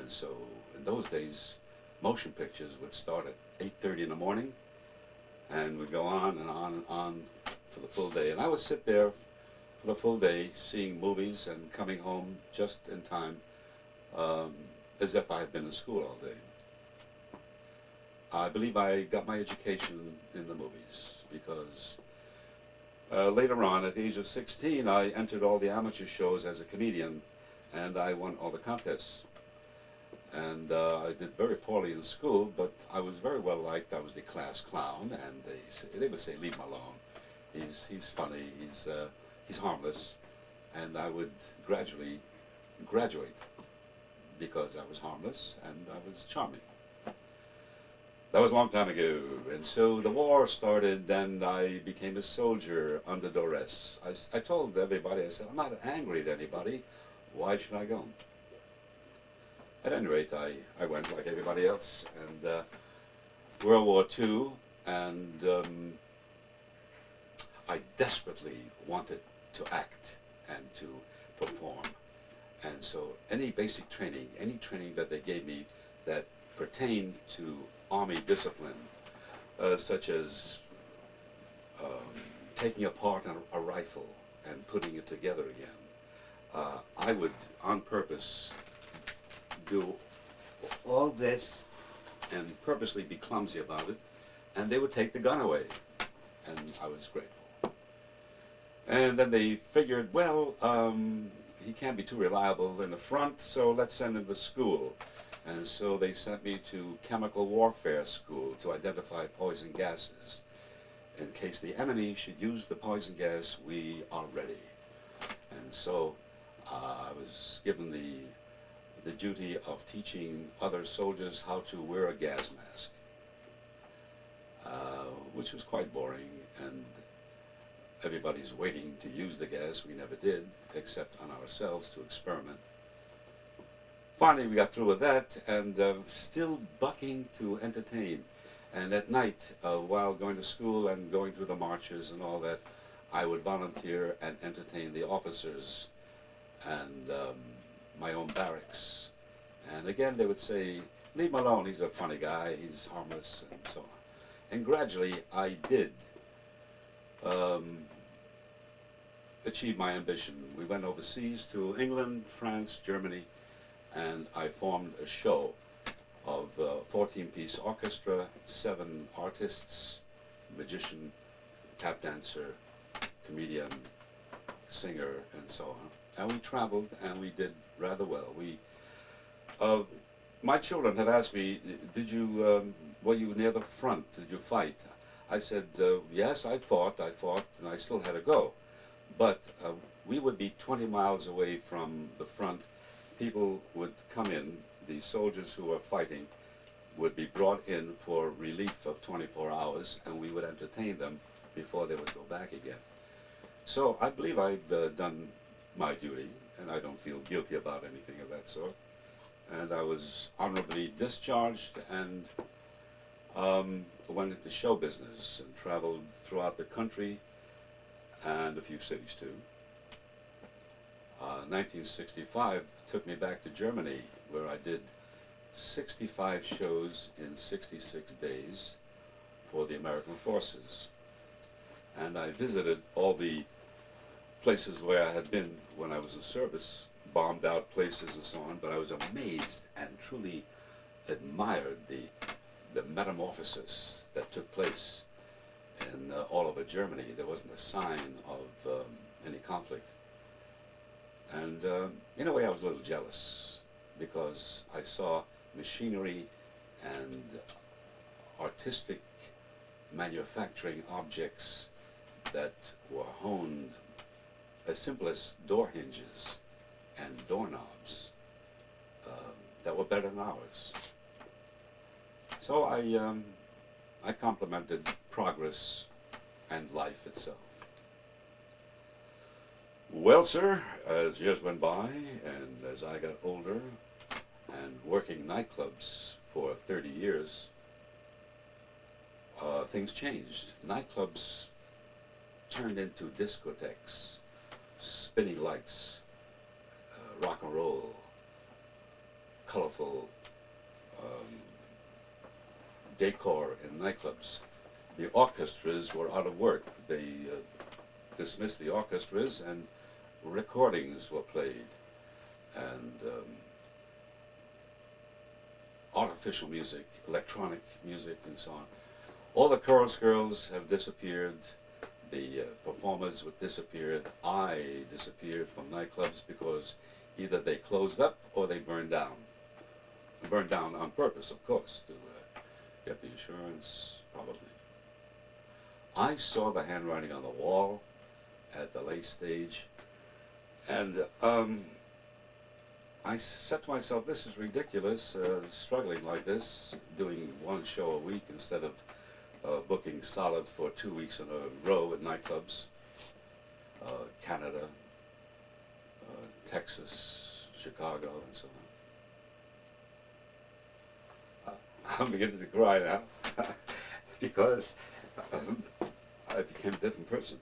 And so in those days, motion pictures would start at 8:30 in the morning and would go on and on and on for the full day. And I would sit there for the full day seeing movies and coming home just in time, um, as if I had been in school all day. I believe I got my education in the movies because later on, at the age of 16, I entered all the amateur shows as a comedian, and I won all the contests. And I did very poorly in school, but I was very well liked. I was the class clown, and they would say, "Leave him alone. He's funny. He's harmless." And I would gradually graduate because I was harmless and I was charming. That was a long time ago, and so the war started, and I became a soldier under duress. I told everybody, I said, "I'm not angry at anybody. Why should I go?" At any rate, I went like everybody else, and World War II, and I desperately wanted to act and to perform. And so any basic training, any training that they gave me that pertained to Army discipline, such as taking apart a rifle and putting it together again, I would, on purpose, do all this and purposely be clumsy about it, and they would take the gun away, and I was grateful. And then they figured, well, he can't be too reliable in the front, so let's send him to school. And so they sent me to chemical warfare school to identify poison gases. In case the enemy should use the poison gas, we are ready. And so I was given the duty of teaching other soldiers how to wear a gas mask, which was quite boring, and everybody's waiting to use the gas. We never did, except on ourselves to experiment. Finally, we got through with that, and still bucking to entertain. And at night, while going to school and going through the marches and all that, I would volunteer and entertain the officers and my own barracks. And again, they would say, "Leave him alone, he's a funny guy, he's harmless," and so on. And gradually, I did achieve my ambition. We went overseas to England, France, Germany, and I formed a show of 14-piece orchestra, 7 artists, magician, tap dancer, comedian, singer, and so on. And we traveled, and we did rather well. My children have asked me, were you near the front? Did you fight? I said, yes, I fought, and I still had to go. But we would be 20 miles away from the front. People would come in, the soldiers who were fighting would be brought in for relief of 24 hours, and we would entertain them before they would go back again. So I believe I've done my duty, and I don't feel guilty about anything of that sort. And I was honorably discharged, and went into show business and traveled throughout the country and a few cities too. 1965 took me back to Germany, where I did 65 shows in 66 days for the American forces. And I visited all the places where I had been when I was in service, bombed out places and so on, but I was amazed and truly admired the metamorphosis that took place in all over Germany. There wasn't a sign of any conflict. And in a way I was a little jealous, because I saw machinery and artistic manufacturing objects that were honed as simple as door hinges and doorknobs that were better than ours. So I complimented progress and life itself. Well, sir, as years went by and as I got older and working nightclubs for 30 years, things changed. Nightclubs turned into discotheques, spinning lights, rock and roll, colorful decor in nightclubs. The orchestras were out of work. They dismissed the orchestras, and recordings were played, and artificial music, electronic music, and so on. All the chorus girls have disappeared. The performers would disappeared. I disappeared from nightclubs because either they closed up or they burned down. Burned down on purpose, of course, to get the insurance, probably. I saw the handwriting on the wall at the late stage, and I said to myself, this is ridiculous, struggling like this, doing one show a week instead of booking solid for 2 weeks in a row at nightclubs, Canada, Texas, Chicago, and so on. I'm beginning to cry now because I became a different person.